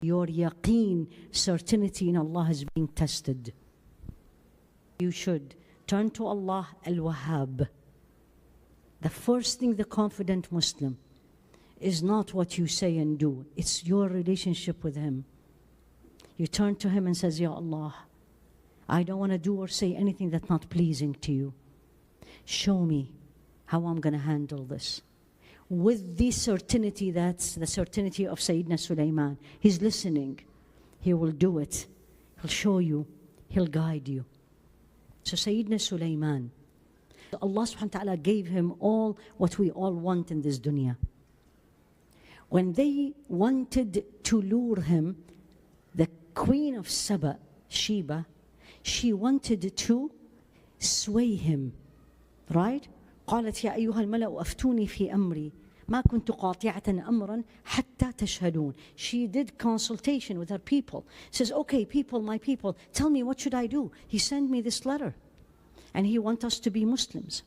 Your yaqeen, certainty in Allah is being tested. You should turn to Allah al-Wahhab. The first thing the confident Muslim is not what you say and do. It's your relationship with Him. You turn to Him and says, Ya Allah, I don't want to do or say anything that's not pleasing to you. Show me how I'm going to handle this. With the certainty, that's the certainty of Sayyidina Sulaiman. He's listening. He will do it. He'll show you. He'll guide you. So Sayyidina Sulaiman, Allah subhanahu wa ta'ala gave him all what we all want in this dunya. When they wanted to lure him, the queen of Saba, Sheba, she wanted to sway him, right? قالت يا أيها الملأ أفتوني في أمري ما كنت قاطعة أمرا حتى تشهدون. She did consultation with her people. Says, okay, people, my people, tell me, what should I do? He sent me this letter and he wants us to be Muslims.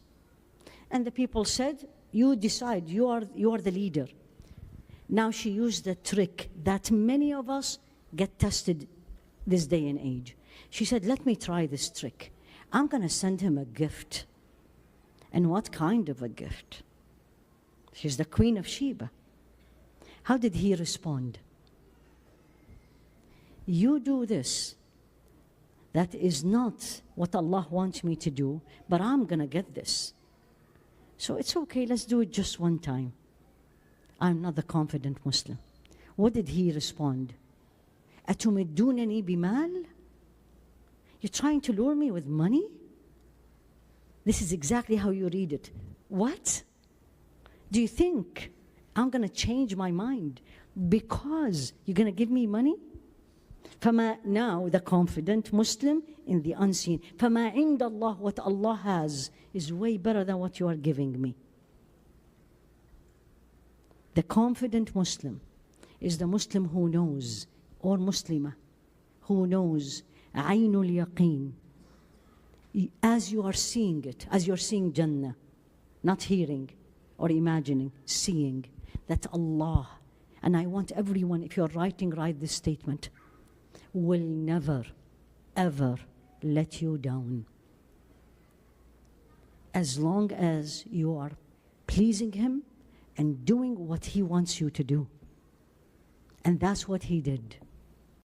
And the people said, you decide, you are the leader. Now she used the trick that many of us get tested this day and age. She said, let me try this trick. I'm going to send him a gift. And what kind of a gift? She's the queen of Sheba. How did he respond? You do this. That is not what Allah wants me to do, but I'm going to get this. So it's okay, let's do it just one time. I'm not the confident Muslim. What did he respond? أتمدونني بمال? You're trying to lure me with money? This is exactly how you read it. What? Do you think I'm going to change my mind because you're going to give me money? Now the confident Muslim in the unseen. فَمَا عِنْدَ اللَّهِ, what Allah has is way better than what you are giving me. The confident Muslim is the Muslim who knows, or Muslimah, who knows عَيْنُ الْيَقِينِ. As you are seeing it, as you're seeing Jannah, not hearing or imagining, seeing that Allah, and I want everyone, if you're writing, write this statement, will never, ever let you down. As long as you are pleasing Him and doing what He wants you to do. And that's what He did.